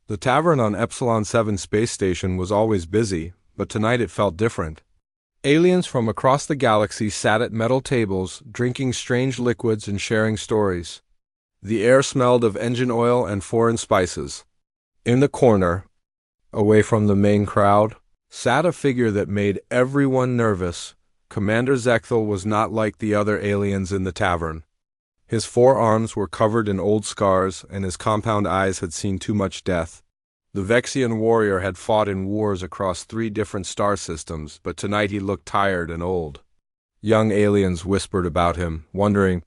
The tavern on Epsilon 7 space station was always busy, but tonight it felt different. Aliens from across the galaxy sat at metal tables, drinking strange liquids and sharing stories. The air smelled of engine oil and foreign spices. In the corner, away from the main crowd, sat a figure that made everyone nervous. Commander Zekthal was not like the other aliens in the tavern. His forearms were covered in old scars, and his compound eyes had seen too much death. The Vexian warrior had fought in wars across 3 different star systems, but tonight he looked tired and old. Young aliens whispered about him, wondering.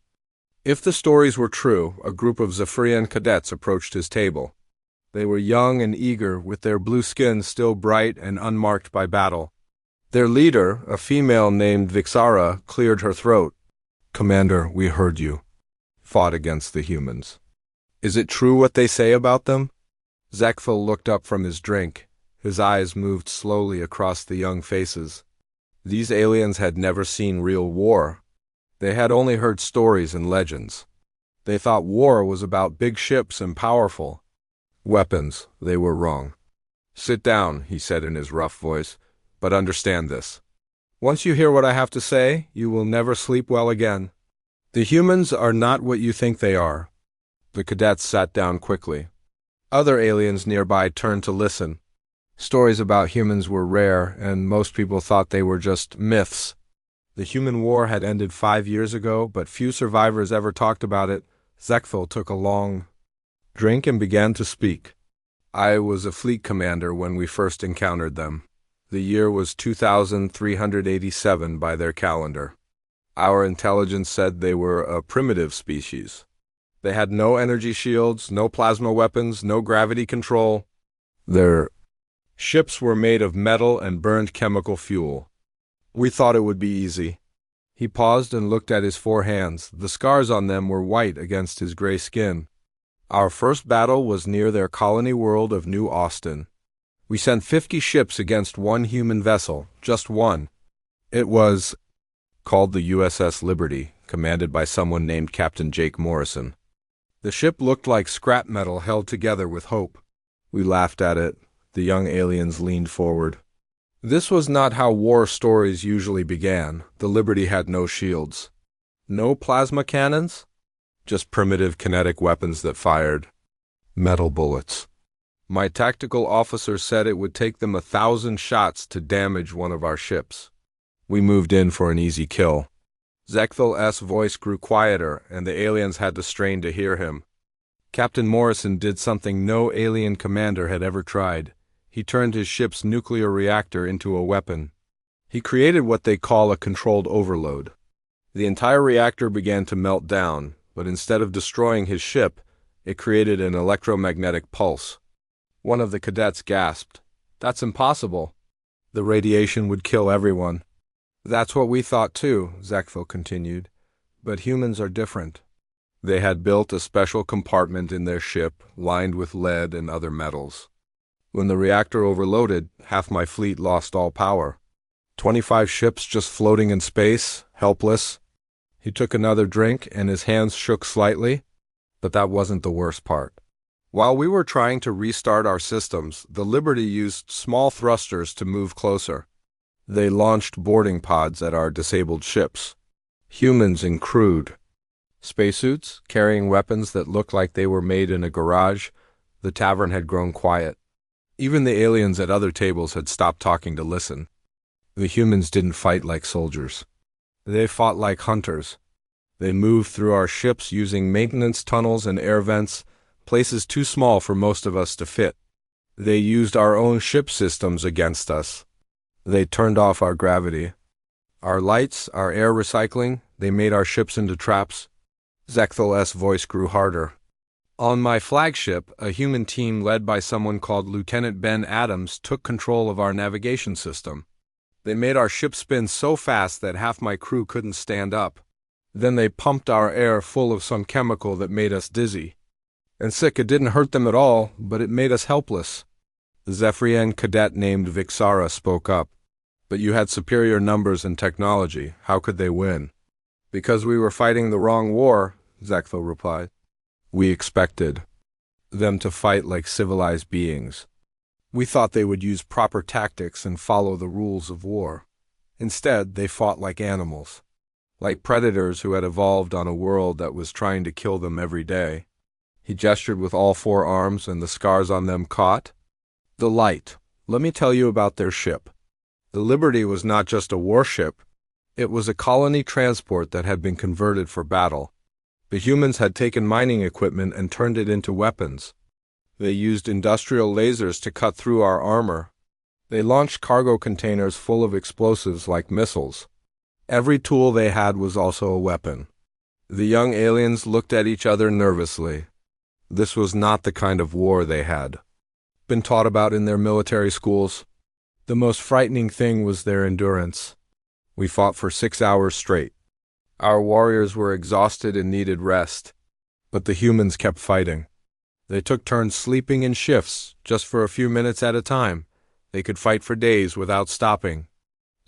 If the stories were true, a group of Zephyrian cadets approached his table. They were young and eager, with their blue skin still bright and unmarked by battle. Their leader, a female named Vixara, cleared her throat. "Commander, we heard you. Fought against the humans. Is it true what they say about them?" Zekthal looked up from his drink. His eyes moved slowly across the young faces. These aliens had never seen real war. They had only heard stories and legends. They thought war was about big ships and powerful weapons. They were wrong. "Sit down," he said in his rough voice, "but understand this. Once you hear what I have to say, you will never sleep well again. The humans are not what you think they are." The cadets sat down quickly. Other aliens nearby turned to listen. Stories about humans were rare, and most people thought they were just myths. The human war had ended 5 years ago, but few survivors ever talked about it. Zekthal took a long drink and began to speak. "I was a fleet commander when we first encountered them. The year was 2387 by their calendar. Our intelligence said they were a primitive species. They had no energy shields, no plasma weapons, no gravity control. Their ships were made of metal and burned chemical fuel. We thought it would be easy." He paused and looked at his 4 hands. The scars on them were white against his gray skin. "Our first battle was near their colony world of New Austin. We sent 50 ships against 1 human vessel, just one. It was called the USS Liberty, commanded by someone named Captain Jake Morrison. The ship looked like scrap metal held together with hope. We laughed at it." The young aliens leaned forward. This was not how war stories usually began. The Liberty had no shields. No plasma cannons? Just primitive kinetic weapons that fired metal bullets. My tactical officer said it would take them 1,000 shots to damage one of our ships. We moved in for an easy kill. Zekthal's voice grew quieter, and the aliens had to strain to hear him. Captain Morrison did something no alien commander had ever tried. He turned his ship's nuclear reactor into a weapon. He created what they call a controlled overload. The entire reactor began to melt down, but instead of destroying his ship, it created an electromagnetic pulse. One of the cadets gasped. "That's impossible. The radiation would kill everyone." "That's what we thought too," Zekthal continued. "But humans are different." They had built a special compartment in their ship, lined with lead and other metals. When the reactor overloaded, half my fleet lost all power. 25 ships just floating in space, helpless. He took another drink, and his hands shook slightly. But that wasn't the worst part. While we were trying to restart our systems, the Liberty used small thrusters to move closer. They launched boarding pods at our disabled ships. Humans in crude spacesuits, carrying weapons that looked like they were made in a garage. The tavern had grown quiet. Even the aliens at other tables had stopped talking to listen. The humans didn't fight like soldiers. They fought like hunters. They moved through our ships using maintenance tunnels and air vents, places too small for most of us to fit. They used our own ship systems against us. They turned off our gravity. Our lights, our air recycling, they made our ships into traps. Zekthal's voice grew harder. On my flagship, a human team led by someone called Lieutenant Ben Adams took control of our navigation system. They made our ship spin so fast that half my crew couldn't stand up. Then they pumped our air full of some chemical that made us dizzy. And sick, it didn't hurt them at all, but it made us helpless. The Zephyrian cadet named Vixara spoke up. "But you had superior numbers and technology. How could they win?" "Because we were fighting the wrong war," Zekthal replied. "We expected." them to fight like civilized beings. We thought they would use proper tactics and follow the rules of war. Instead, they fought like animals, like predators who had evolved on a world that was trying to kill them every day. He gestured with all four arms, and the scars on them caught. The light. Let me tell you about their ship. The Liberty was not just a warship. It was a colony transport that had been converted for battle. The humans had taken mining equipment and turned it into weapons. They used industrial lasers to cut through our armor. They launched cargo containers full of explosives like missiles. Every tool they had was also a weapon. The young aliens looked at each other nervously. This was not the kind of war they had been taught about in their military schools. The most frightening thing was their endurance. We fought for 6 hours straight. Our warriors were exhausted and needed rest, but the humans kept fighting. They took turns sleeping in shifts, just for a few minutes at a time. They could fight for days without stopping.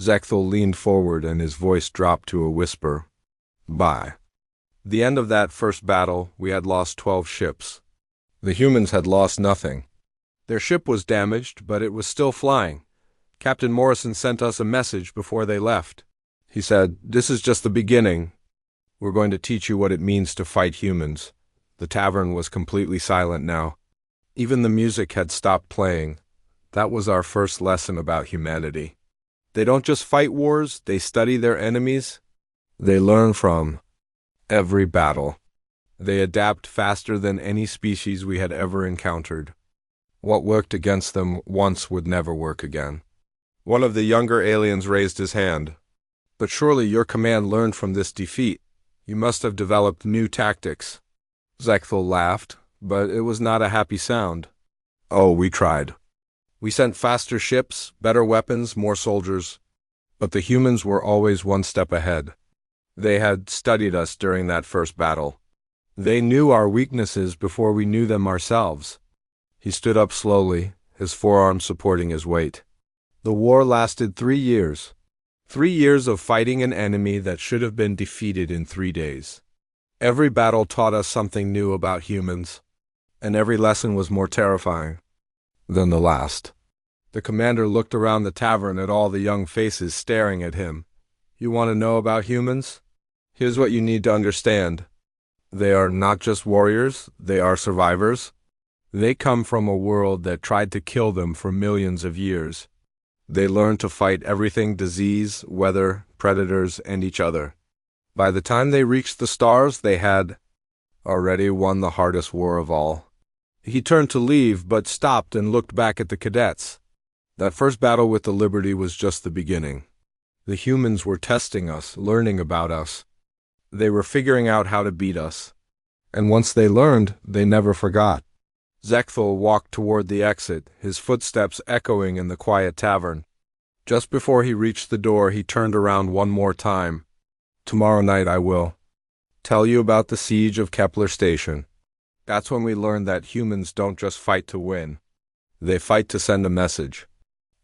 Zekthal leaned forward and his voice dropped to a whisper. By the end of that first battle, we had lost 12 ships. The humans had lost nothing. Their ship was damaged, but it was still flying. Captain Morrison sent us a message before they left. He said, "This is just the beginning. We're going to teach you what it means to fight humans." The tavern was completely silent now. Even the music had stopped playing. That was our first lesson about humanity. They don't just fight wars, they study their enemies. They learn from every battle. They adapt faster than any species we had ever encountered. What worked against them once would never work again. One of the younger aliens raised his hand. "But surely your command learned from this defeat. You must have developed new tactics." Zekthal laughed, but it was not a happy sound. "Oh, we tried. We sent faster ships, better weapons, more soldiers. But the humans were always one step ahead. They had studied us during that first battle. They knew our weaknesses before we knew them ourselves." He stood up slowly, his forearms supporting his weight. The war lasted 3 years. 3 years of fighting an enemy that should have been defeated in 3 days. Every battle taught us something new about humans, and every lesson was more terrifying than the last. The commander looked around the tavern at all the young faces staring at him. "You want to know about humans? Here's what you need to understand. They are not just warriors, they are survivors. They come from a world that tried to kill them for millions of years. They learned to fight everything: disease, weather, predators, and each other. By the time they reached the stars, they had already won the hardest war of all." He turned to leave, but stopped and looked back at the cadets. That first battle with the Liberty was just the beginning. The humans were testing us, learning about us. They were figuring out how to beat us. And once they learned, they never forgot. Zekthal walked toward the exit, his footsteps echoing in the quiet tavern. Just before he reached the door, he turned around one more time. "Tomorrow night I will tell you about the siege of Kepler Station. That's when we learned that humans don't just fight to win. They fight to send a message.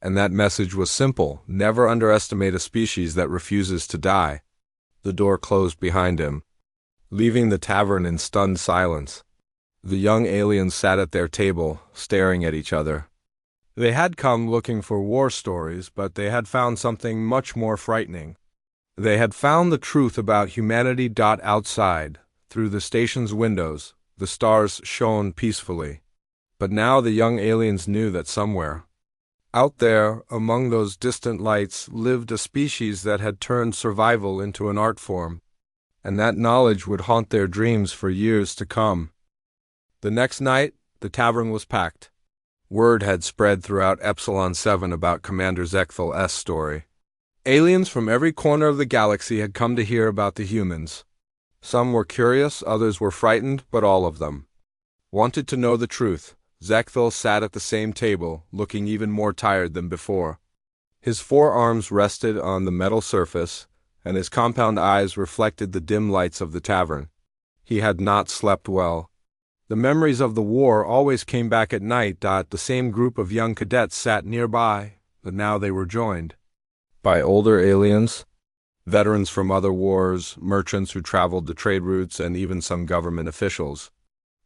And that message was simple: never underestimate a species that refuses to die." The door closed behind him, leaving the tavern in stunned silence. The young aliens sat at their table, staring at each other. They had come looking for war stories, but they had found something much more frightening. They had found the truth about humanity. Outside, through the station's windows, the stars shone peacefully. But now the young aliens knew that somewhere out there, among those distant lights, lived a species that had turned survival into an art form, and that knowledge would haunt their dreams for years to come. The next night, the tavern was packed. Word had spread throughout Epsilon 7 about Commander Zekthal's story. Aliens from every corner of the galaxy had come to hear about the humans. Some were curious, others were frightened, but all of them wanted to know the truth. Zekthal sat at the same table, looking even more tired than before. His forearms rested on the metal surface, and his compound eyes reflected the dim lights of the tavern. He had not slept well. The memories of the war always came back at night. The same group of young cadets sat nearby, but now they were joined by older aliens, veterans from other wars, merchants who traveled the trade routes, and even some government officials.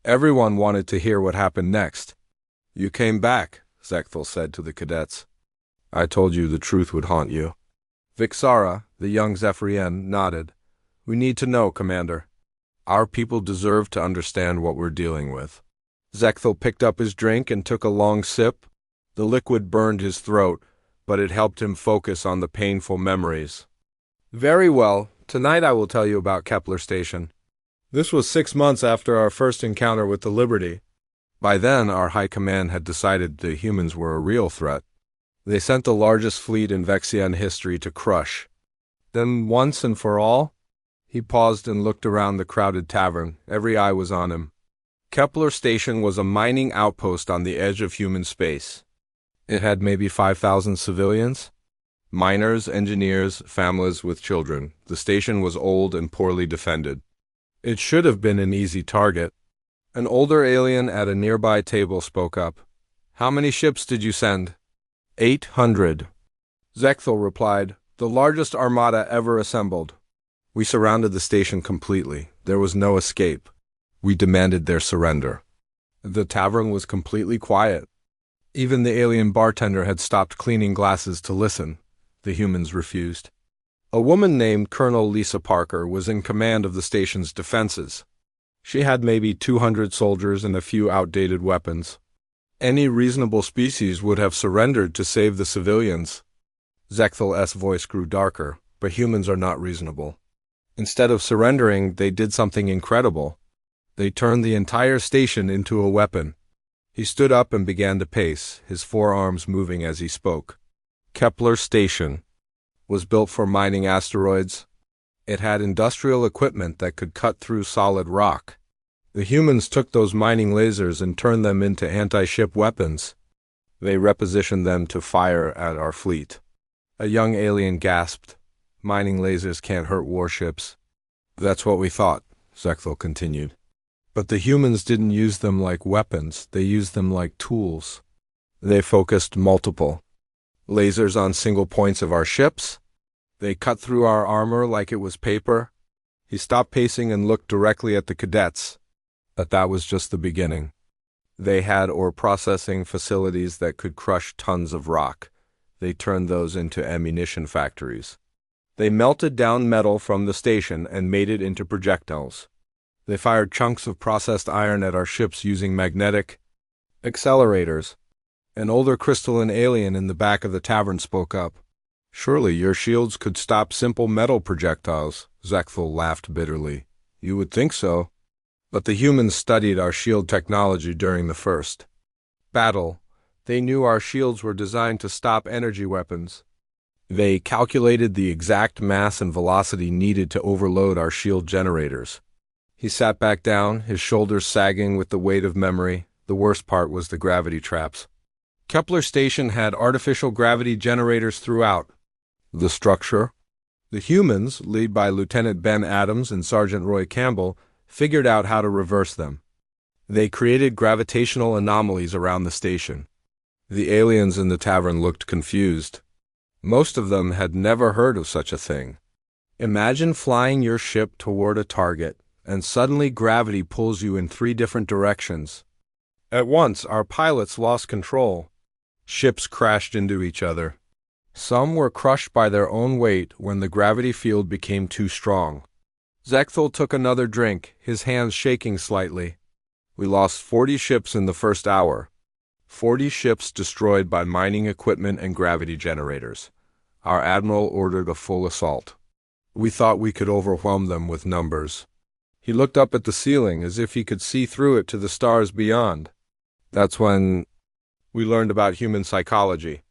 Everyone wanted to hear what happened next. "You came back," Zechthel said to the cadets. "I told you the truth would haunt you." Vixara, the young Zephyrian, nodded. "We need to know, Commander. Our people deserve to understand what we're dealing with." Zechthel picked up his drink and took a long sip. The liquid burned his throat, but it helped him focus on the painful memories. "Very well. Tonight I will tell you about Kepler Station. This was 6 months after our first encounter with the Liberty. By then, our high command had decided the humans were a real threat. They sent the largest fleet in Vexian history to crush. Then, once and for all," he paused and looked around the crowded tavern. Every eye was on him. Kepler Station was a mining outpost on the edge of human space. It had maybe 5,000 civilians. Miners, engineers, families with children. The station was old and poorly defended. It should have been an easy target. An older alien at a nearby table spoke up. "How many ships did you send?" 800. Zechthel replied, "The largest armada ever assembled." "We surrounded the station completely. There was no escape. We demanded their surrender." The tavern was completely quiet. Even the alien bartender had stopped cleaning glasses to listen. The humans refused. A woman named Colonel Lisa Parker was in command of the station's defenses. She had maybe 200 soldiers and a few outdated weapons. Any reasonable species would have surrendered to save the civilians. Zecthel's voice grew darker, but humans are not reasonable. Instead of surrendering, they did something incredible. They turned the entire station into a weapon. He stood up and began to pace, his forearms moving as he spoke. Kepler Station was built for mining asteroids. It had industrial equipment that could cut through solid rock. The humans took those mining lasers and turned them into anti-ship weapons. They repositioned them to fire at our fleet. A young alien gasped. "Mining lasers can't hurt warships." "That's what we thought," Zechthel continued. "But the humans didn't use them like weapons. They used them like tools. They focused multiple lasers on single points of our ships. They cut through our armor like it was paper." He stopped pacing and looked directly at the cadets. But that was just the beginning. They had ore processing facilities that could crush tons of rock. They turned those into ammunition factories. They melted down metal from the station and made it into projectiles. They fired chunks of processed iron at our ships using magnetic accelerators. An older crystalline alien in the back of the tavern spoke up. "Surely your shields could stop simple metal projectiles." Zechthel laughed bitterly. "You would think so. But the humans studied our shield technology during the first battle. They knew our shields were designed to stop energy weapons. They calculated the exact mass and velocity needed to overload our shield generators." He sat back down, his shoulders sagging with the weight of memory. The worst part was the gravity traps. Kepler Station had artificial gravity generators throughout the structure. The humans, led by Lieutenant Ben Adams and Sergeant Roy Campbell, figured out how to reverse them. They created gravitational anomalies around the station. The aliens in the tavern looked confused. Most of them had never heard of such a thing. Imagine flying your ship toward a target, and suddenly gravity pulls you in 3 different directions. At once, our pilots lost control. Ships crashed into each other. Some were crushed by their own weight when the gravity field became too strong. Zechthel took another drink, his hands shaking slightly. "We lost 40 ships in the first hour. 40 ships destroyed by mining equipment and gravity generators. Our admiral ordered a full assault. We thought we could overwhelm them with numbers." He looked up at the ceiling as if he could see through it to the stars beyond. "That's when we learned about human psychology.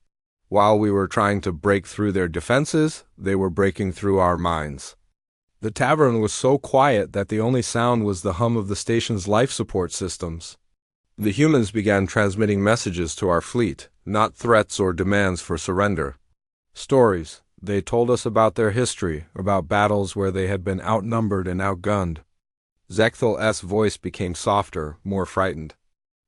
While we were trying to break through their defenses, they were breaking through our minds." The tavern was so quiet that the only sound was the hum of the station's life support systems. The humans began transmitting messages to our fleet, not threats or demands for surrender. Stories. They told us about their history, about battles where they had been outnumbered and outgunned. Zecthel's voice became softer, more frightened.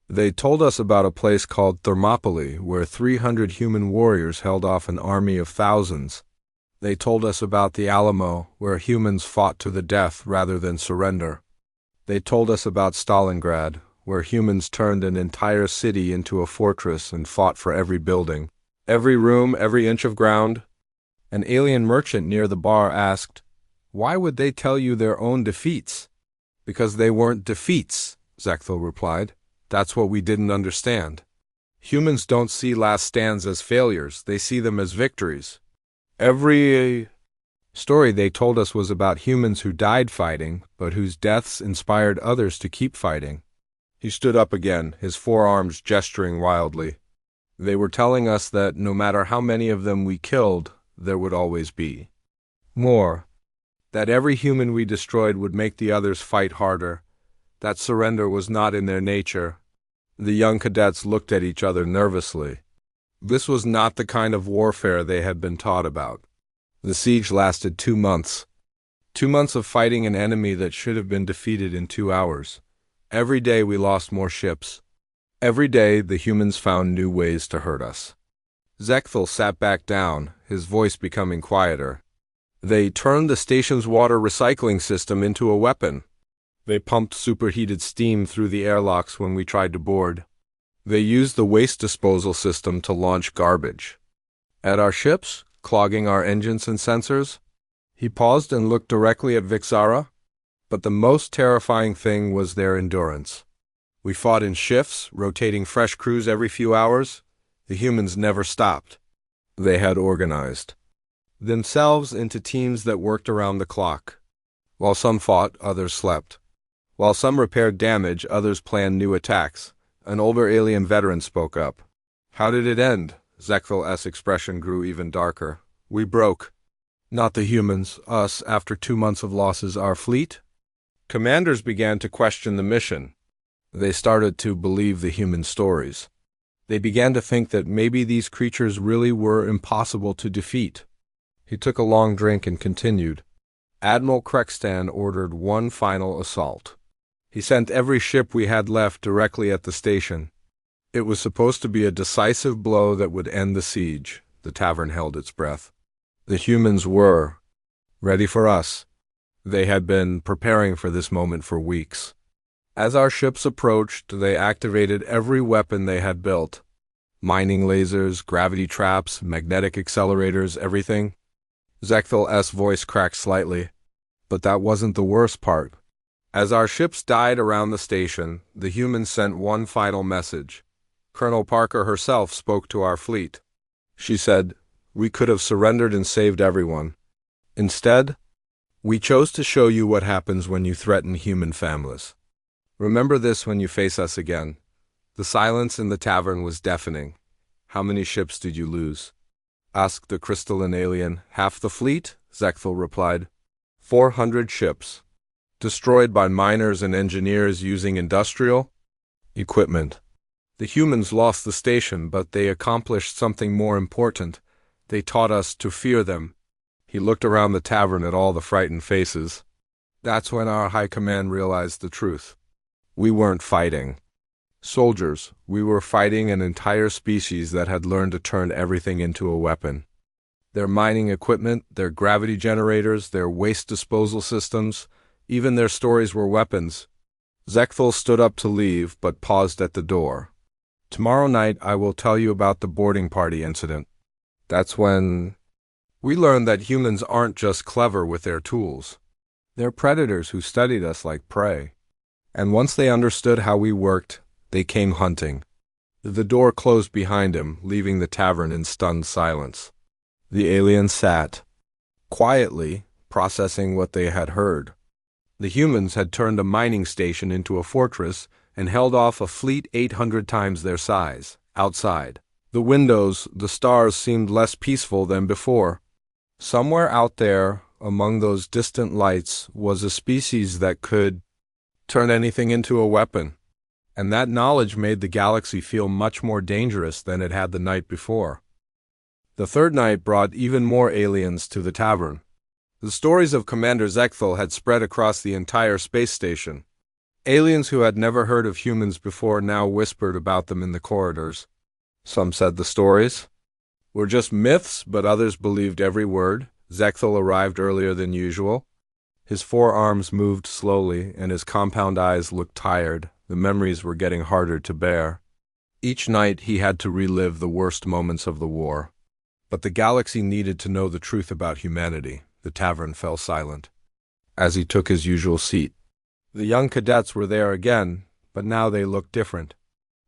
"They told us about a place called Thermopylae, where 300 human warriors held off an army of thousands. They told us about the Alamo, where humans fought to the death rather than surrender. They told us about Stalingrad, where humans turned an entire city into a fortress and fought for every building, every room, every inch of ground. An alien merchant near the bar asked, "Why would they tell you their own defeats?" "Because they weren't defeats," Zechthel replied. "That's what we didn't understand. Humans don't see last stands as failures, they see them as victories. Every story they told us was about humans who died fighting, but whose deaths inspired others to keep fighting." He stood up again, his forearms gesturing wildly. "They were telling us that no matter how many of them we killed, there would always be more. That every human we destroyed would make the others fight harder. That surrender was not in their nature." The young cadets looked at each other nervously. This was not the kind of warfare they had been taught about. The siege lasted 2 months. 2 months of fighting an enemy that should have been defeated in 2 hours. Every day we lost more ships. Every day the humans found new ways to hurt us. Zechthel sat back down, his voice becoming quieter. "They turned the station's water recycling system into a weapon. They pumped superheated steam through the airlocks when we tried to board. They used the waste disposal system to launch garbage at our ships, clogging our engines and sensors." He paused and looked directly at Vixara. "But the most terrifying thing was their endurance. We fought in shifts, rotating fresh crews every few hours. The humans never stopped. They had organized themselves into teams that worked around the clock. While some fought, others slept. While some repaired damage, others planned new attacks." An older alien veteran spoke up. "How did it end?" Zechthel-S expression grew even darker. "We broke. Not the humans, us, after 2 months of losses, our fleet." Commanders began to question the mission. They started to believe the human stories. They began to think that maybe these creatures really were impossible to defeat. He took a long drink and continued. "Admiral Krextan ordered one final assault. He sent every ship we had left directly at the station. It was supposed to be a decisive blow that would end the siege." The tavern held its breath. The humans were ready for us. They had been preparing for this moment for weeks. As our ships approached, they activated every weapon they had built. Mining lasers, gravity traps, magnetic accelerators, everything. Zechthel-S voice cracked slightly. But that wasn't the worst part. As our ships died around the station, the humans sent one final message. Colonel Parker herself spoke to our fleet. She said, "We could have surrendered and saved everyone. Instead, we chose to show you what happens when you threaten human families. Remember this when you face us again." The silence in the tavern was deafening. "How many ships did you lose?" asked the crystalline alien. "Half the fleet," Zechthel replied. 400 ships. Destroyed by miners and engineers using industrial equipment. The humans lost the station, but they accomplished something more important. They taught us to fear them." He looked around the tavern at all the frightened faces. That's when our high command realized the truth. We weren't fighting soldiers. We were fighting an entire species that had learned to turn everything into a weapon. Their mining equipment, their gravity generators, their waste disposal systems, even their stories were weapons. Zechthel stood up to leave, but paused at the door. "Tomorrow night I will tell you about the boarding party incident. That's when we learned that humans aren't just clever with their tools. They're predators who studied us like prey. And once they understood how we worked, they came hunting." The door closed behind him, leaving the tavern in stunned silence. The alien sat quietly, processing what they had heard. The humans had turned a mining station into a fortress and held off a fleet 800 times their size. Outside the windows, the stars seemed less peaceful than before. Somewhere out there, among those distant lights, was a species that could turn anything into a weapon. And that knowledge made the galaxy feel much more dangerous than it had the night before. The third night brought even more aliens to the tavern. The stories of Commander Zechthel had spread across the entire space station. Aliens who had never heard of humans before now whispered about them in the corridors. Some said the stories were just myths, but others believed every word. Zechthel arrived earlier than usual. His forearms moved slowly, and his compound eyes looked tired. The memories were getting harder to bear. Each night he had to relive the worst moments of the war. But the galaxy needed to know the truth about humanity. The tavern fell silent as he took his usual seat. The young cadets were there again, but now they looked different.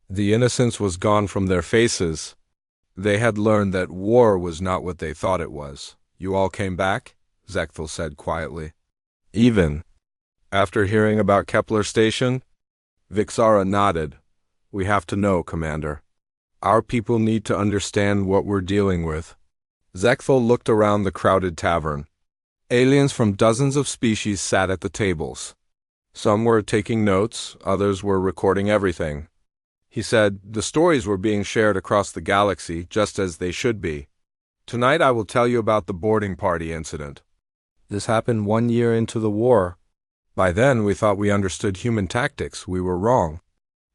The innocence was gone from their faces. They had learned that war was not what they thought it was. "You all came back?" Zechthel said quietly. "Even after hearing about Kepler Station?" Vixara nodded. "We have to know, Commander. Our people need to understand what we're dealing with." Zechthel looked around the crowded tavern. Aliens from dozens of species sat at the tables. Some were taking notes, others were recording everything. He said, "The stories were being shared across the galaxy, just as they should be. Tonight I will tell you about the boarding party incident. This happened 1 year into the war. By then we thought we understood human tactics. We were wrong."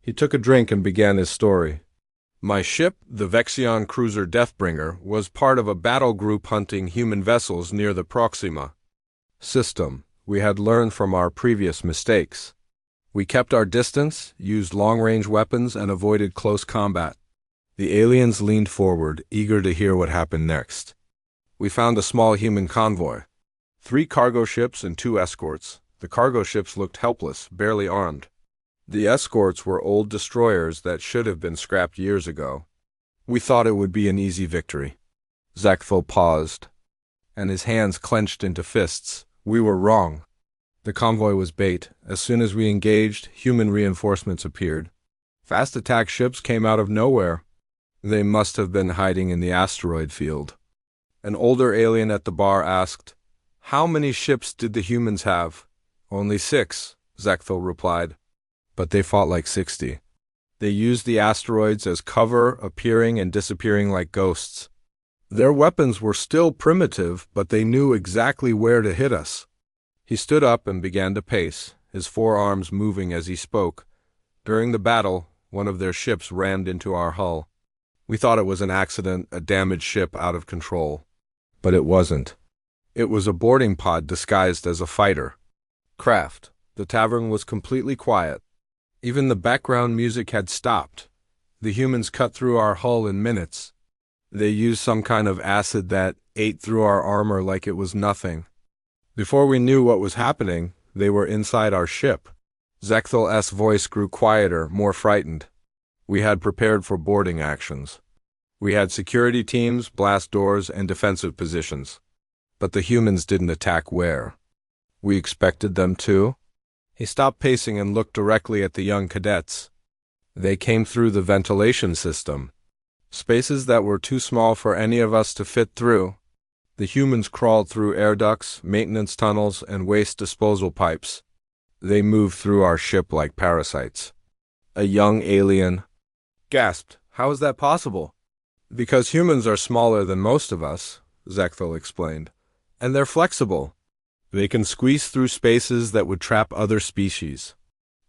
He took a drink and began his story. "My ship, the Vexion cruiser Deathbringer, was part of a battle group hunting human vessels near the Proxima system. We had learned from our previous mistakes. We kept our distance, used long-range weapons, and avoided close combat." The aliens leaned forward, eager to hear what happened next. "We found a small human convoy. 3 cargo ships and 2 escorts. The cargo ships looked helpless, barely armed. The escorts were old destroyers that should have been scrapped years ago. We thought it would be an easy victory." Zechthel paused, and his hands clenched into fists. "We were wrong. The convoy was bait. As soon as we engaged, human reinforcements appeared. Fast attack ships came out of nowhere. They must have been hiding in the asteroid field." An older alien at the bar asked, "How many ships did the humans have?" "Only 6, Zechthel replied. "But they fought like 60. They used the asteroids as cover, appearing and disappearing like ghosts. Their weapons were still primitive, but they knew exactly where to hit us." He stood up and began to pace, his forearms moving as he spoke. "During the battle, one of their ships rammed into our hull. We thought it was an accident, a damaged ship out of control. But it wasn't. It was a boarding pod disguised as a fighter craft." The tavern was completely quiet. Even the background music had stopped. The humans cut through our hull in minutes. They used some kind of acid that ate through our armor like it was nothing. Before we knew what was happening, they were inside our ship. Zechtel's voice grew quieter, more frightened. "We had prepared for boarding actions. We had security teams, blast doors, and defensive positions. But the humans didn't attack where we expected them to." He stopped pacing and looked directly at the young cadets. "They came through the ventilation system. Spaces that were too small for any of us to fit through. The humans crawled through air ducts, maintenance tunnels, and waste disposal pipes. They moved through our ship like parasites." A young alien gasped, "How is that possible?" "Because humans are smaller than most of us," Zechthel explained. "And they're flexible. They can squeeze through spaces that would trap other species.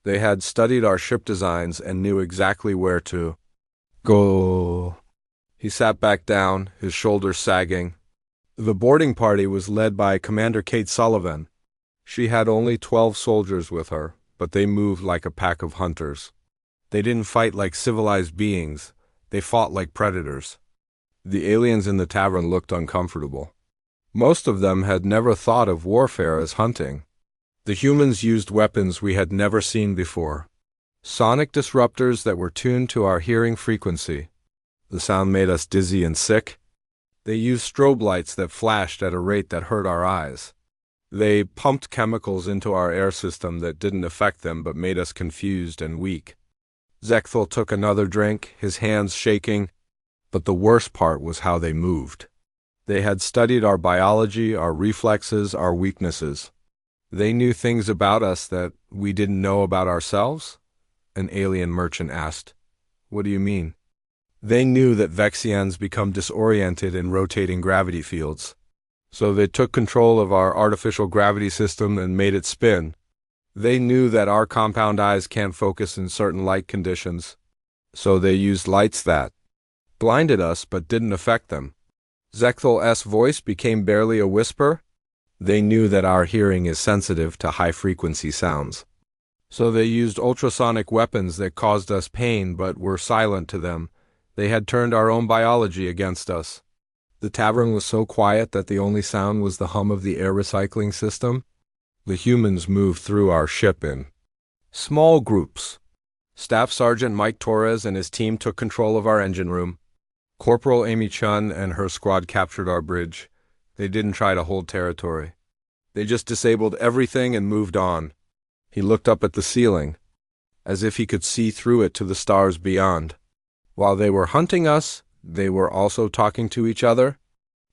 They had studied our ship designs and knew exactly where to go." He sat back down, his shoulders sagging. The boarding party was led by Commander Kate Sullivan. She had only 12 soldiers with her, but they moved like a pack of hunters. They didn't fight like civilized beings. They fought like predators. The aliens in the tavern looked uncomfortable. Most of them had never thought of warfare as hunting. The humans used weapons we had never seen before. Sonic disruptors that were tuned to our hearing frequency. The sound made us dizzy and sick. They used strobe lights that flashed at a rate that hurt our eyes. They pumped chemicals into our air system that didn't affect them but made us confused and weak. Zechthel took another drink, his hands shaking. But the worst part was how they moved. They had studied our biology, our reflexes, our weaknesses. They knew things about us that we didn't know about ourselves? An alien merchant asked. "What do you mean?" "They knew that Vexians become disoriented in rotating gravity fields. So they took control of our artificial gravity system and made it spin. They knew that our compound eyes can't focus in certain light conditions. So they used lights that blinded us but didn't affect them." Zechtel's voice became barely a whisper. They knew that our hearing is sensitive to high-frequency sounds. So they used ultrasonic weapons that caused us pain but were silent to them. They had turned our own biology against us. The tavern was so quiet that the only sound was the hum of the air recycling system. The humans moved through our ship in small groups. Staff Sergeant Mike Torres and his team took control of our engine room. Corporal Amy Chun and her squad captured our bridge. They didn't try to hold territory. They just disabled everything and moved on. He looked up at the ceiling, as if he could see through it to the stars beyond. While they were hunting us, they were also talking to each other,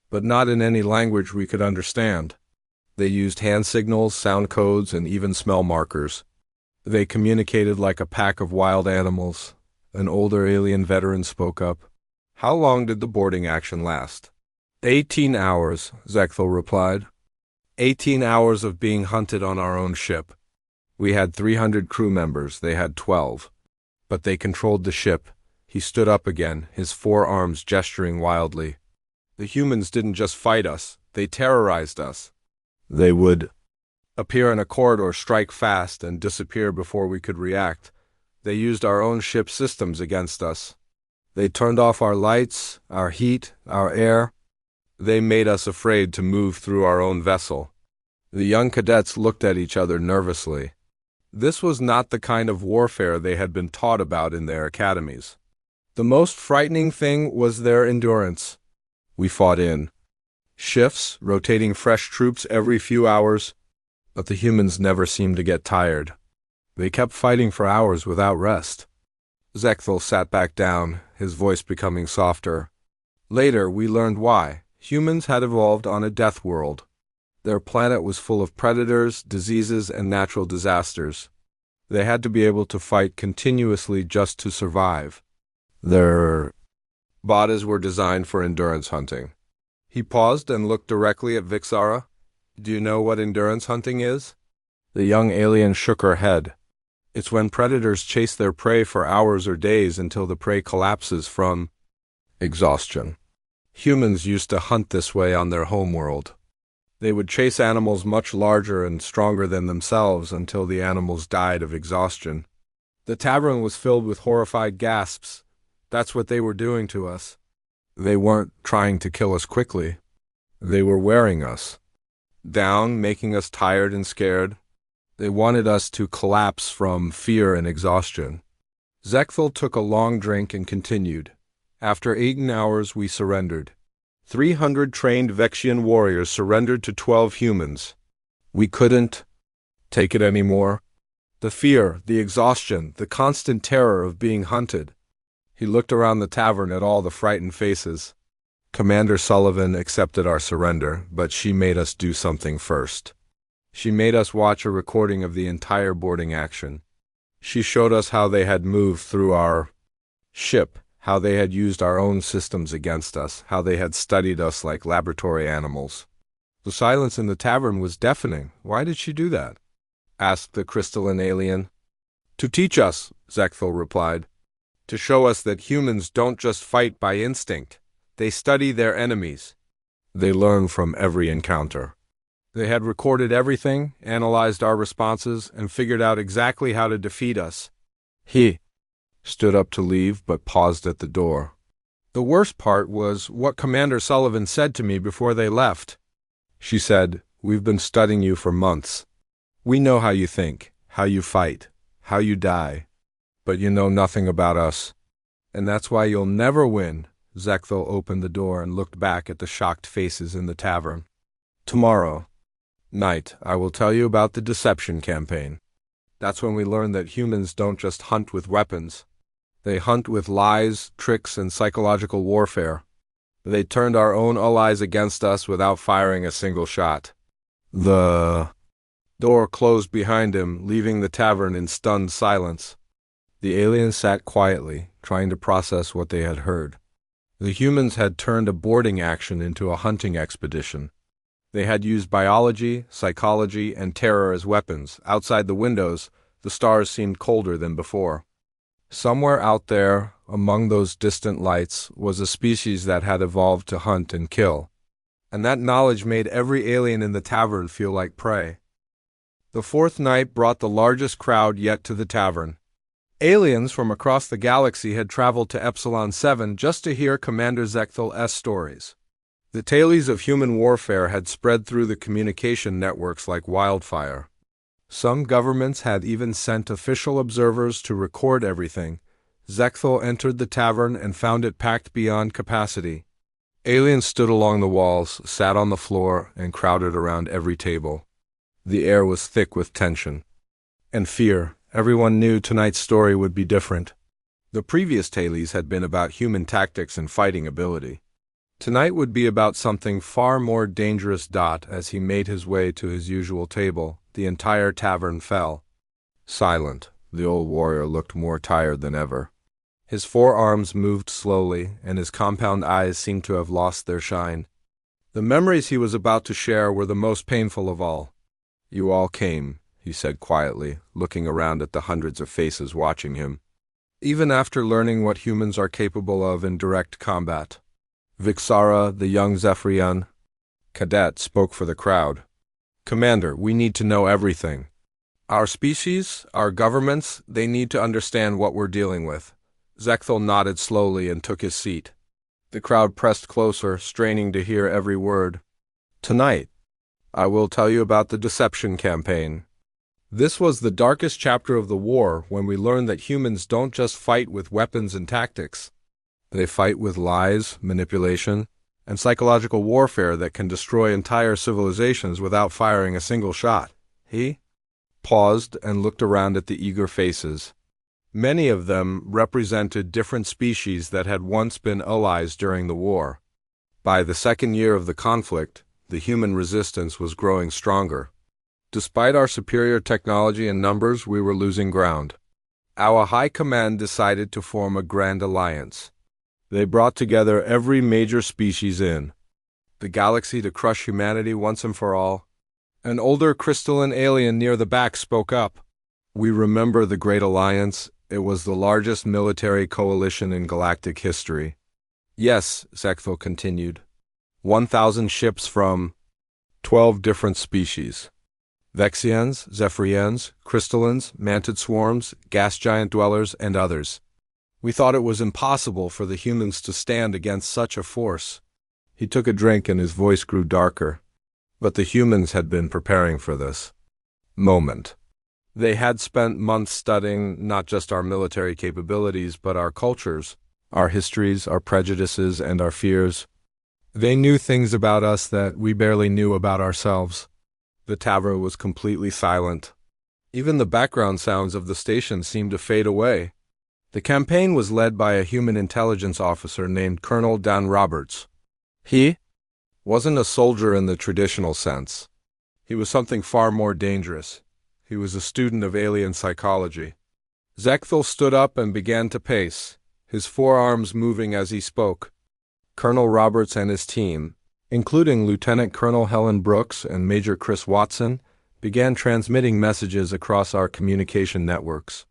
but not in any language we could understand. They used hand signals, sound codes, and even smell markers. They communicated like a pack of wild animals. An older alien veteran spoke up. "How long did the boarding action last?" 18 hours, Zekthel replied. 18 hours of being hunted on our own ship. We had 300 crew members, they had 12. But they controlled the ship. He stood up again, his forearms gesturing wildly. The humans didn't just fight us, they terrorized us. They would appear in a corridor, strike fast, and disappear before we could react. They used our own ship systems against us. They turned off our lights, our heat, our air. They made us afraid to move through our own vessel. The young cadets looked at each other nervously. This was not the kind of warfare they had been taught about in their academies. The most frightening thing was their endurance. We fought in shifts, rotating fresh troops every few hours, but the humans never seemed to get tired. They kept fighting for hours without rest. Zekthel sat back down, his voice becoming softer. Later, we learned why. Humans had evolved on a death world. Their planet was full of predators, diseases, and natural disasters. They had to be able to fight continuously just to survive. Their bodies were designed for endurance hunting. He paused and looked directly at Vixara. "Do you know what endurance hunting is?" The young alien shook her head. "It's when predators chase their prey for hours or days until the prey collapses from exhaustion. Humans used to hunt this way on their homeworld. They would chase animals much larger and stronger than themselves until the animals died of exhaustion." The tavern was filled with horrified gasps. That's what they were doing to us. They weren't trying to kill us quickly. They were wearing us down, making us tired and scared. They wanted us to collapse from fear and exhaustion. Zekthel took a long drink and continued. "After 18 hours, we surrendered. 300 trained Vexian warriors surrendered to 12 humans. We couldn't take it anymore. The fear, the exhaustion, the constant terror of being hunted." He looked around the tavern at all the frightened faces. Commander Sullivan accepted our surrender, but she made us do something first. She made us watch a recording of the entire boarding action. She showed us how they had moved through our ship, how they had used our own systems against us, how they had studied us like laboratory animals. The silence in the tavern was deafening. "Why did she do that?" asked the crystalline alien. "To teach us," Zekthel replied. "To show us that humans don't just fight by instinct. They study their enemies. They learn from every encounter." They had recorded everything, analyzed our responses, and figured out exactly how to defeat us. He stood up to leave, but paused at the door. The worst part was what Commander Sullivan said to me before they left. She said, "We've been studying you for months. We know how you think, how you fight, how you die. But you know nothing about us. And that's why you'll never win." Zekthel opened the door and looked back at the shocked faces in the tavern. "Tomorrow night, I will tell you about the deception campaign. That's when we learn that humans don't just hunt with weapons. They hunt with lies, tricks, and psychological warfare. They turned our own allies against us without firing a single shot." The door closed behind him, leaving the tavern in stunned silence. The aliens sat quietly, trying to process what they had heard. The humans had turned a boarding action into a hunting expedition. They had used biology, psychology, and terror as weapons. Outside the windows, the stars seemed colder than before. Somewhere out there, among those distant lights, was a species that had evolved to hunt and kill. and that knowledge made every alien in the tavern feel like prey. The fourth night brought the largest crowd yet to the tavern. Aliens from across the galaxy had traveled to Epsilon 7 just to hear Commander Zecthel's stories. The tales of human warfare had spread through the communication networks like wildfire. Some governments had even sent official observers to record everything. Zechthel entered the tavern and found it packed beyond capacity. Aliens stood along the walls, sat on the floor, and crowded around every table. The air was thick with tension and fear. Everyone knew tonight's story would be different. The previous tales had been about human tactics and fighting ability. Tonight would be about something far more dangerous. As he made his way to his usual table, the entire tavern fell. Silent, the old warrior looked more tired than ever. His forearms moved slowly, and his compound eyes seemed to have lost their shine. The memories he was about to share were the most painful of all. "You all came," he said quietly, looking around at the hundreds of faces watching him. "Even after learning what humans are capable of in direct combat." Vixara, the young Zephyrian cadet, spoke for the crowd. "Commander, we need to know everything. Our species, our governments, they need to understand what we're dealing with." Zechthel nodded slowly and took his seat. The crowd pressed closer, straining to hear every word. "Tonight, I will tell you about the deception campaign. This was the darkest chapter of the war, when we learned that humans don't just fight with weapons and tactics. They fight with lies, manipulation, and psychological warfare that can destroy entire civilizations without firing a single shot." He paused and looked around at the eager faces. Many of them represented different species that had once been allies during the war. By the second year of the conflict, the human resistance was growing stronger. Despite our superior technology and numbers, we were losing ground. Our high command decided to form a grand alliance. They brought together every major species in the galaxy to crush humanity once and for all. An older crystalline alien near the back spoke up. "We remember the Great Alliance. It was the largest military coalition in galactic history." "Yes," Zechthel continued. 1,000 ships from 12 different species. Vexians, Zephyrians, crystallines, mantid swarms, gas giant dwellers, and others. We thought it was impossible for the humans to stand against such a force." He took a drink and his voice grew darker. But the humans had been preparing for this moment. They had spent months studying not just our military capabilities, but our cultures, our histories, our prejudices, and our fears. They knew things about us that we barely knew about ourselves. The tavern was completely silent. Even the background sounds of the station seemed to fade away. The campaign was led by a human intelligence officer named Colonel Dan Roberts. He wasn't a soldier in the traditional sense. He was something far more dangerous. He was a student of alien psychology. Zechthel stood up and began to pace, his forearms moving as he spoke. Colonel Roberts and his team, including Lieutenant Colonel Helen Brooks and Major Chris Watson, began transmitting messages across our communication networks.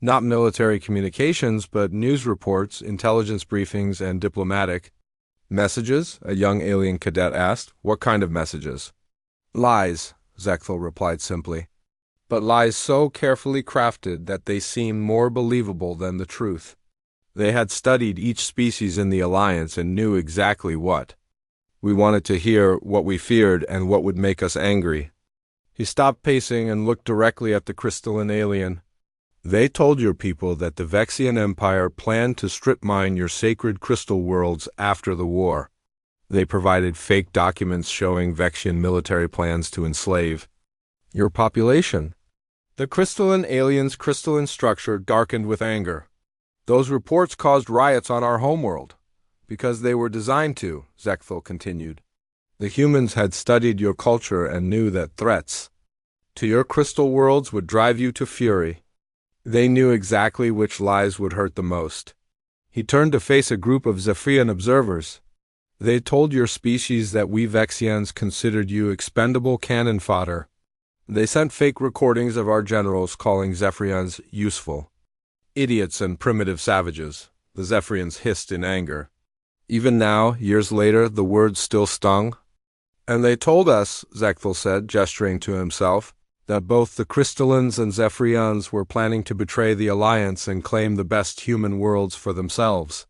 Not military communications, but news reports, intelligence briefings, and diplomatic messages, a young alien cadet asked. "What kind of messages?" "Lies," Zechthel replied simply. "But lies so carefully crafted that they seem more believable than the truth." They had studied each species in the Alliance and knew exactly what. We wanted to hear, what we feared, and what would make us angry. He stopped pacing and looked directly at the crystalline alien. "They told your people that the Vexian Empire planned to strip mine your sacred crystal worlds after the war. They provided fake documents showing Vexian military plans to enslave your population." The crystalline alien's crystalline structure darkened with anger. "Those reports caused riots on our homeworld, because they were designed to," Zechthel continued. "The humans had studied your culture and knew that threats to your crystal worlds would drive you to fury. They knew exactly which lies would hurt the most." He turned to face a group of Zephyrian observers. "They told your species that we Vexians considered you expendable cannon fodder. They sent fake recordings of our generals calling Zephyrians useful idiots and primitive savages." The Zephyrians hissed in anger. Even now, years later, the words still stung. And they told us, Zekthal said, gesturing to himself, that both the Crystallans and Zephyrians were planning to betray the Alliance and claim the best human worlds for themselves.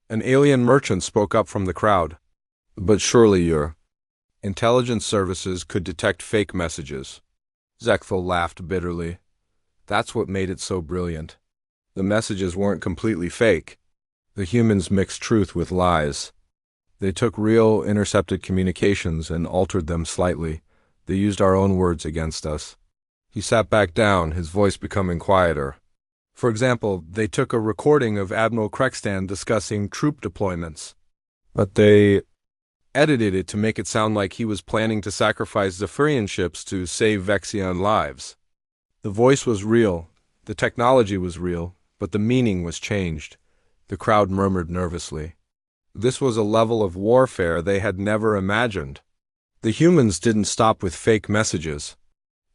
An alien merchant spoke up from the crowd. But surely your intelligence services could detect fake messages. Zekthal laughed bitterly. That's what made it so brilliant. The messages weren't completely fake. The humans mixed truth with lies. They took real, intercepted communications and altered them slightly. They used our own words against us. He sat back down, his voice becoming quieter. For example, they took a recording of Admiral Krextan discussing troop deployments. But they edited it to make it sound like he was planning to sacrifice Zephyrian ships to save Vexian lives. The voice was real, the technology was real, but the meaning was changed. The crowd murmured nervously. This was a level of warfare they had never imagined. The humans didn't stop with fake messages.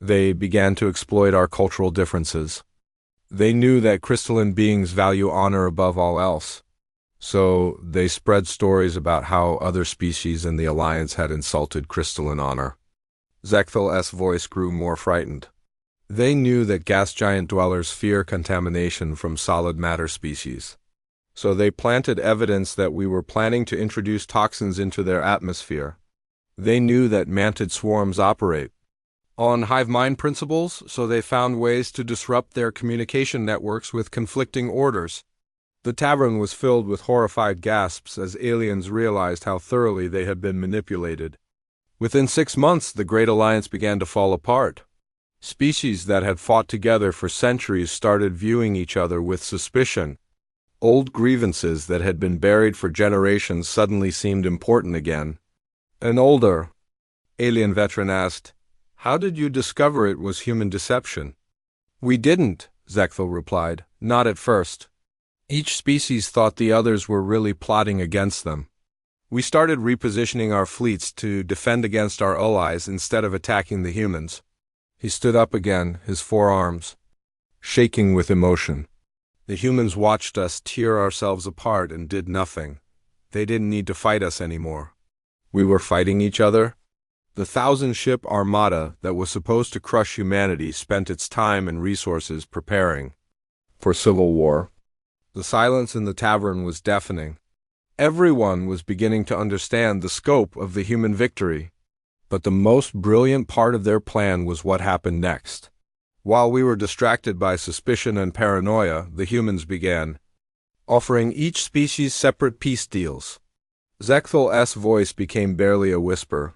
They began to exploit our cultural differences. They knew that crystalline beings value honor above all else. So they spread stories about how other species in the Alliance had insulted crystalline honor. Zekthal's voice grew more frightened. They knew that gas giant dwellers fear contamination from solid matter species. So they planted evidence that we were planning to introduce toxins into their atmosphere. They knew that mantid swarms operate on hive mind principles, so they found ways to disrupt their communication networks with conflicting orders. The tavern was filled with horrified gasps as aliens realized how thoroughly they had been manipulated. Within 6 months, the Great Alliance began to fall apart. Species that had fought together for centuries started viewing each other with suspicion. Old grievances that had been buried for generations suddenly seemed important again. An older alien veteran asked, "How did you discover it was human deception?" "We didn't," Zekthal replied. "Not at first. Each species thought the others were really plotting against them. We started repositioning our fleets to defend against our allies instead of attacking the humans." He stood up again, his forearms shaking with emotion. The humans watched us tear ourselves apart and did nothing. They didn't need to fight us anymore. We were fighting each other. The 1,000-ship armada that was supposed to crush humanity spent its time and resources preparing for civil war. The silence in the tavern was deafening. Everyone was beginning to understand the scope of the human victory. But the most brilliant part of their plan was what happened next. While we were distracted by suspicion and paranoia, the humans began offering each species separate peace deals. Zekthal's voice became barely a whisper.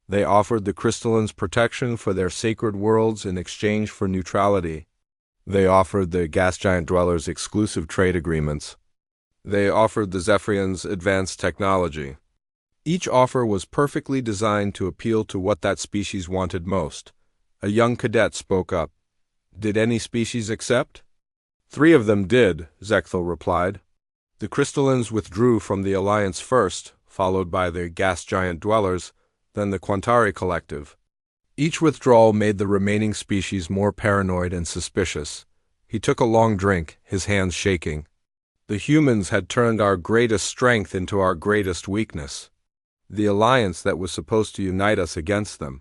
They offered the Crystallans protection for their sacred worlds in exchange for neutrality. They offered the gas giant dwellers exclusive trade agreements. They offered the Zephyrians advanced technology. Each offer was perfectly designed to appeal to what that species wanted most. A young cadet spoke up. "Did any species accept?" "3 of them did," Zekthal replied. The Crystallans withdrew from the Alliance first, followed by the gas giant dwellers, then the Quantari Collective. Each withdrawal made the remaining species more paranoid and suspicious. He took a long drink, his hands shaking. The humans had turned our greatest strength into our greatest weakness. The alliance that was supposed to unite us against them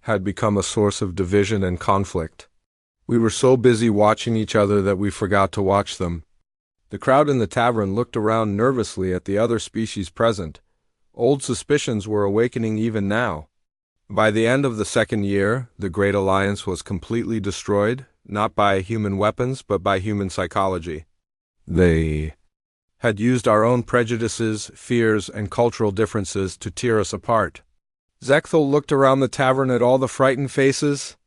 had become a source of division and conflict. We were so busy watching each other that we forgot to watch them. The crowd in the tavern looked around nervously at the other species present. Old suspicions were awakening even now. By the end of the 2nd year, the Great Alliance was completely destroyed, not by human weapons, but by human psychology. They had used our own prejudices, fears, and cultural differences to tear us apart. Zekthal looked around the tavern at all the frightened faces.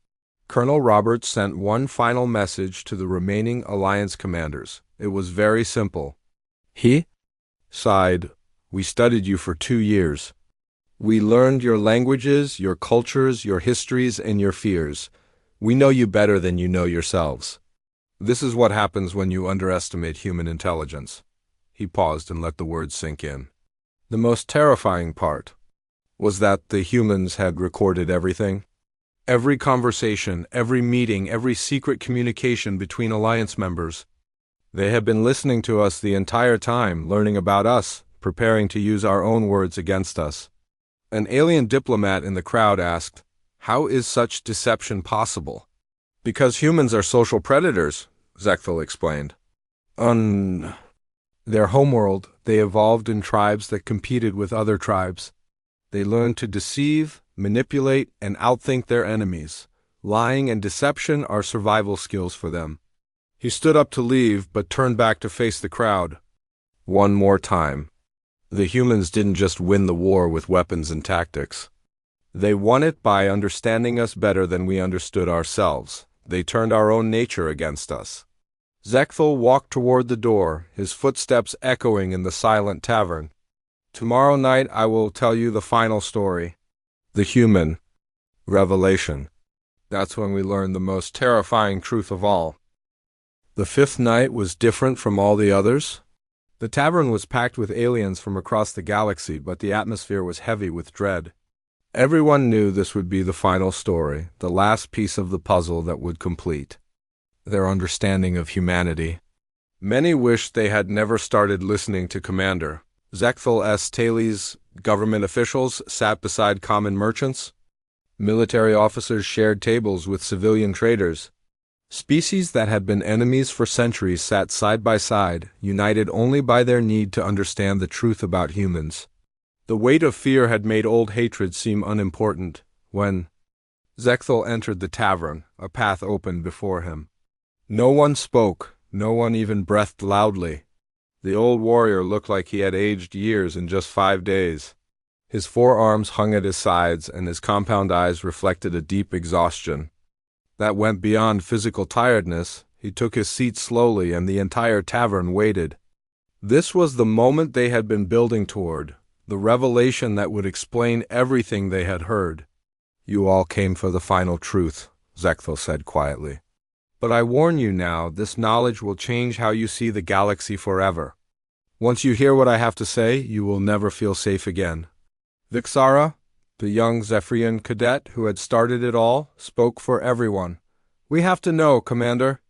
Colonel Roberts sent one final message to the remaining Alliance commanders. It was very simple. He sighed, "We studied you for 2 years. We learned your languages, your cultures, your histories, and your fears. We know you better than you know yourselves. This is what happens when you underestimate human intelligence." He paused and let the words sink in. The most terrifying part was that the humans had recorded everything. Every conversation, every meeting, every secret communication between Alliance members. They had been listening to us the entire time, learning about us, preparing to use our own words against us. An alien diplomat in the crowd asked, "How is such deception possible?" "Because humans are social predators," Zechthel explained. On their homeworld, they evolved in tribes that competed with other tribes. They learned to deceive, manipulate, and outthink their enemies. Lying and deception are survival skills for them. He stood up to leave, but turned back to face the crowd. One more time. The humans didn't just win the war with weapons and tactics. They won it by understanding us better than we understood ourselves. They turned our own nature against us. Zechthel walked toward the door, his footsteps echoing in the silent tavern. "Tomorrow night I will tell you the final story. The human revelation. That's when we learn the most terrifying truth of all." The fifth night was different from all the others. The tavern was packed with aliens from across the galaxy, but the atmosphere was heavy with dread. Everyone knew this would be the final story, the last piece of the puzzle that would complete their understanding of humanity. Many wished they had never started listening to Commander Zechthel S. Taylor's. Government officials sat beside common merchants. Military officers shared tables with civilian traders. Species that had been enemies for centuries sat side by side, united only by their need to understand the truth about humans. The weight of fear had made old hatred seem unimportant. When Zechthel entered the tavern, a path opened before him. No one spoke, no one even breathed loudly. The old warrior looked like he had aged years in just 5 days. His forearms hung at his sides, and his compound eyes reflected a deep exhaustion that went beyond physical tiredness. He took his seat slowly, and the entire tavern waited. This was the moment they had been building toward, the revelation that would explain everything they had heard. "You all came for the final truth," Zechthel said quietly. "But I warn you now, this knowledge will change how you see the galaxy forever. Once you hear what I have to say, you will never feel safe again." Vixara, the young Zephyrian cadet who had started it all, spoke for everyone. "We have to know, Commander.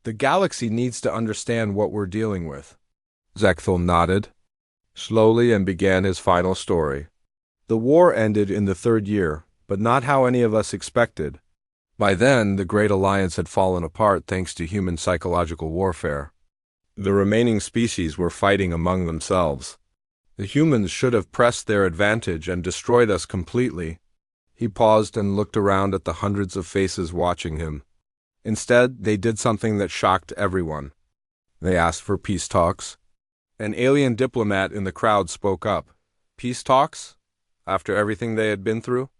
The galaxy needs to understand what we're dealing with." Zechthel nodded slowly and began his final story. The war ended in the 3rd year, but not how any of us expected. By then, the Great Alliance had fallen apart thanks to human psychological warfare. The remaining species were fighting among themselves. The humans should have pressed their advantage and destroyed us completely. He paused and looked around at the hundreds of faces watching him. Instead, they did something that shocked everyone. They asked for peace talks. An alien diplomat in the crowd spoke up. "Peace talks? After everything they had been through?"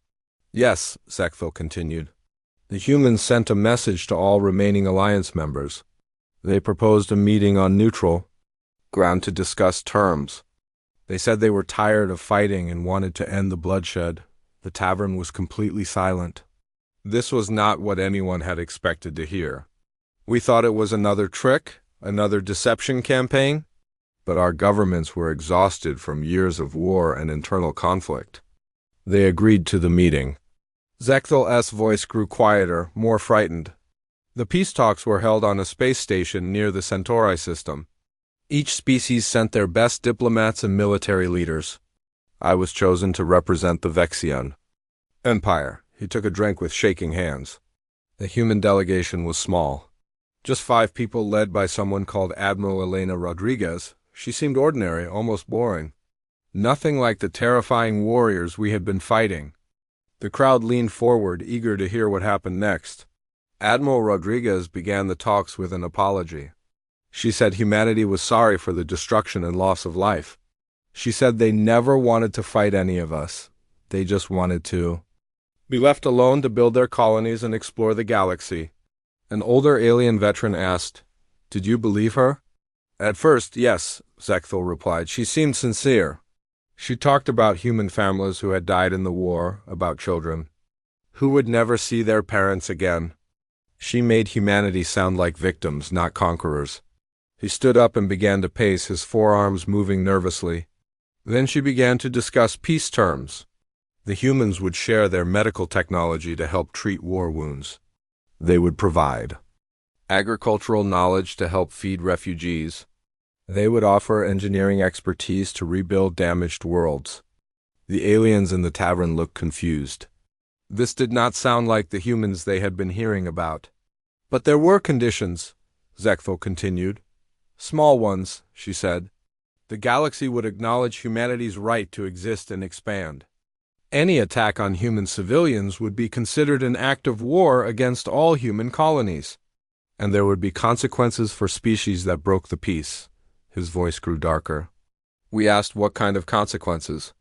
"Yes," Zechthel continued. "The humans sent a message to all remaining Alliance members. They proposed a meeting on neutral ground to discuss terms. They said they were tired of fighting and wanted to end the bloodshed." The tavern was completely silent. This was not what anyone had expected to hear. "We thought it was another trick, another deception campaign, but our governments were exhausted from years of war and internal conflict." They agreed to the meeting. Zechthel voice grew quieter, more frightened. The peace talks were held on a space station near the Centauri system. Each species sent their best diplomats and military leaders. I was chosen to represent the Vexian Empire. He took a drink with shaking hands. The human delegation was small. Just 5 people led by someone called Admiral Elena Rodriguez. She seemed ordinary, almost boring. Nothing like the terrifying warriors we had been fighting. The crowd leaned forward, eager to hear what happened next. Admiral Rodriguez began the talks with an apology. She said humanity was sorry for the destruction and loss of life. She said they never wanted to fight any of us. They just wanted to be left alone to build their colonies and explore the galaxy. An older alien veteran asked, "Did you believe her?" "At first, yes," Zechthel replied. "She seemed sincere. She talked about human families who had died in the war, about children who would never see their parents again. She made humanity sound like victims, not conquerors." He stood up and began to pace, his forearms moving nervously. Then she began to discuss peace terms. The humans would share their medical technology to help treat war wounds. They would provide agricultural knowledge to help feed refugees. They would offer engineering expertise to rebuild damaged worlds. The aliens in the tavern looked confused. This did not sound like the humans they had been hearing about. But there were conditions, Zekthel continued. Small ones, she said. The galaxy would acknowledge humanity's right to exist and expand. Any attack on human civilians would be considered an act of war against all human colonies. And there would be consequences for species that broke the peace. His voice grew darker. We asked what kind of consequences.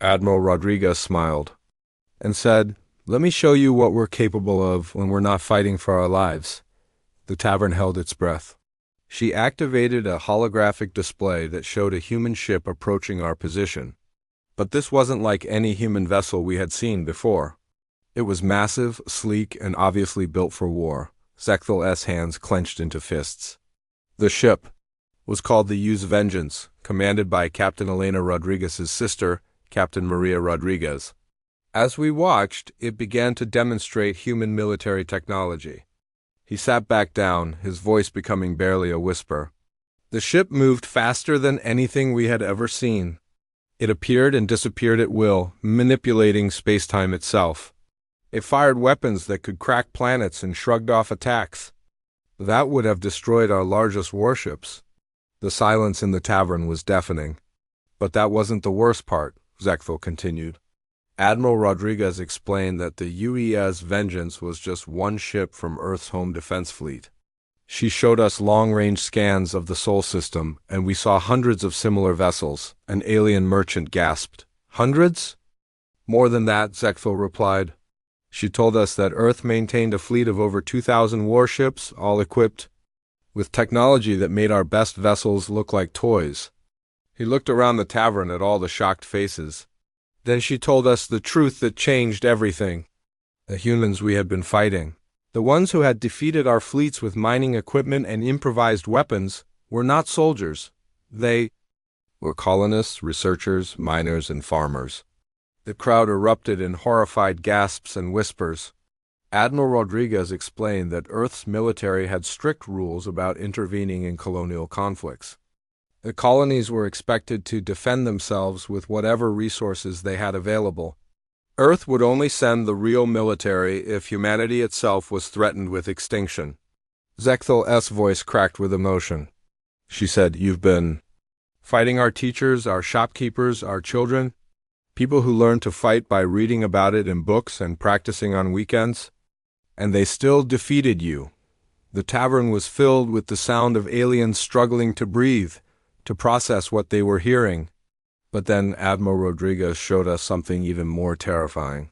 Admiral Rodriguez smiled and said, "Let me show you what we're capable of when we're not fighting for our lives." The tavern held its breath. She activated a holographic display that showed a human ship approaching our position. But this wasn't like any human vessel we had seen before. It was massive, sleek, and obviously built for war. Zekthel's hands clenched into fists. The ship was called the Use Vengeance, commanded by Captain Elena Rodriguez's sister, Captain Maria Rodriguez. As we watched, it began to demonstrate human military technology. He sat back down, his voice becoming barely a whisper. The ship moved faster than anything we had ever seen. It appeared and disappeared at will, manipulating space-time itself. It fired weapons that could crack planets and shrugged off attacks. That would have destroyed our largest warships. The silence in the tavern was deafening. But that wasn't the worst part, Zekthel continued. Admiral Rodriguez explained that the UES Vengeance was just one ship from Earth's home defense fleet. She showed us long-range scans of the Sol system, and we saw hundreds of similar vessels. An alien merchant gasped. Hundreds? More than that, Zekthel replied. She told us that Earth maintained a fleet of over 2,000 warships, all equipped with technology that made our best vessels look like toys. He looked around the tavern at all the shocked faces. Then she told us the truth that changed everything. The humans we had been fighting, the ones who had defeated our fleets with mining equipment and improvised weapons, were not soldiers. They were colonists, researchers, miners, and farmers. The crowd erupted in horrified gasps and whispers. Admiral Rodriguez explained that Earth's military had strict rules about intervening in colonial conflicts. The colonies were expected to defend themselves with whatever resources they had available. Earth would only send the real military if humanity itself was threatened with extinction. Zekthel's voice cracked with emotion. She said, "You've been fighting our teachers, our shopkeepers, our children, people who learned to fight by reading about it in books and practicing on weekends, and they still defeated you." The tavern was filled with the sound of aliens struggling to breathe, to process what they were hearing. But then Admiral Rodriguez showed us something even more terrifying.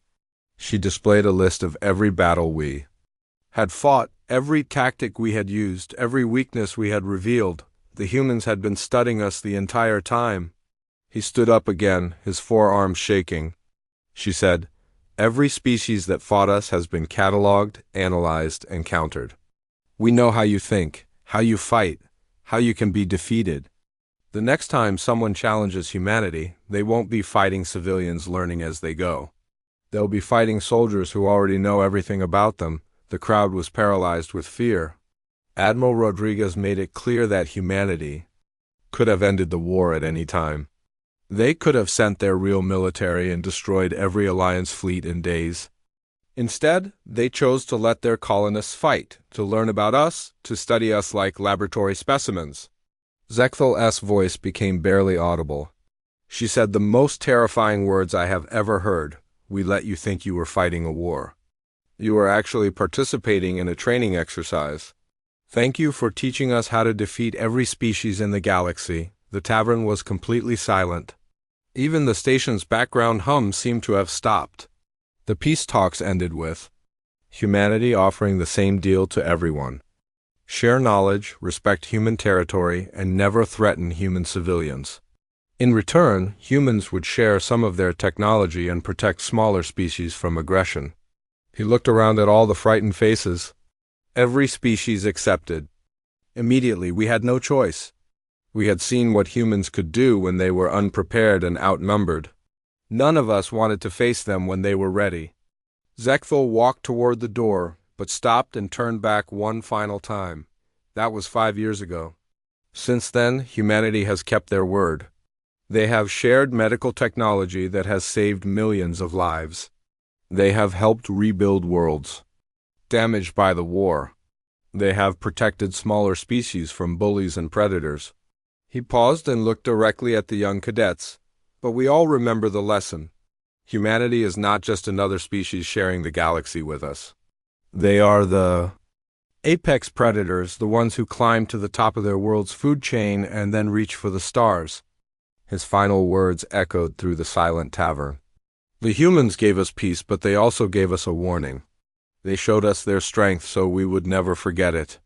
She displayed a list of every battle we had fought, every tactic we had used, every weakness we had revealed. The humans had been studying us the entire time. He stood up again, his forearms shaking. She said, "Every species that fought us has been catalogued, analyzed, and countered. We know how you think, how you fight, how you can be defeated. The next time someone challenges humanity, they won't be fighting civilians learning as they go. They'll be fighting soldiers who already know everything about them." The crowd was paralyzed with fear. Admiral Rodriguez made it clear that humanity could have ended the war at any time. They could have sent their real military and destroyed every Alliance fleet in days. Instead, they chose to let their colonists fight, to learn about us, to study us like laboratory specimens. Zekthel's voice became barely audible. She said the most terrifying words I have ever heard. "We let you think you were fighting a war. You were actually participating in a training exercise. Thank you for teaching us how to defeat every species in the galaxy." The tavern was completely silent. Even the station's background hum seemed to have stopped. The peace talks ended with humanity offering the same deal to everyone. Share knowledge, respect human territory, and never threaten human civilians. In return, humans would share some of their technology and protect smaller species from aggression. He looked around at all the frightened faces. Every species accepted. Immediately, we had no choice. We had seen what humans could do when they were unprepared and outnumbered. None of us wanted to face them when they were ready. Zekthel walked toward the door, but stopped and turned back one final time. That was 5 years ago. Since then, humanity has kept their word. They have shared medical technology that has saved millions of lives. They have helped rebuild worlds damaged by the war. They have protected smaller species from bullies and predators. He paused and looked directly at the young cadets, but we all remember the lesson. Humanity is not just another species sharing the galaxy with us. They are the apex predators, the ones who climb to the top of their world's food chain and then reach for the stars. His final words echoed through the silent tavern. The humans gave us peace, but they also gave us a warning. They showed us their strength so we would never forget it.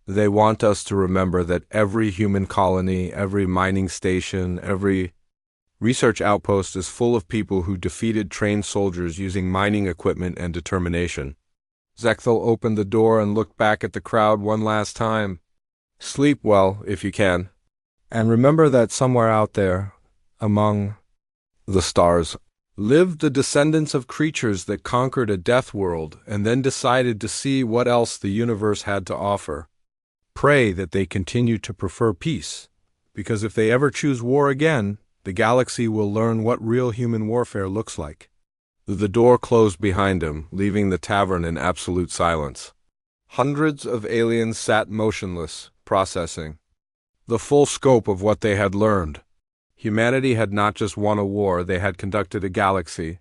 They want us to remember that every human colony, every mining station, every research outpost is full of people who defeated trained soldiers using mining equipment and determination. Zechthel opened the door and looked back at the crowd one last time. Sleep well, if you can. And remember that somewhere out there, among the stars, lived the descendants of creatures that conquered a death world and then decided to see what else the universe had to offer. Pray that they continue to prefer peace, because if they ever choose war again, the galaxy will learn what real human warfare looks like. The door closed behind him, leaving the tavern in absolute silence. Hundreds of aliens sat motionless, processing the full scope of what they had learned. Humanity had not just won a war, they had conducted a galaxy,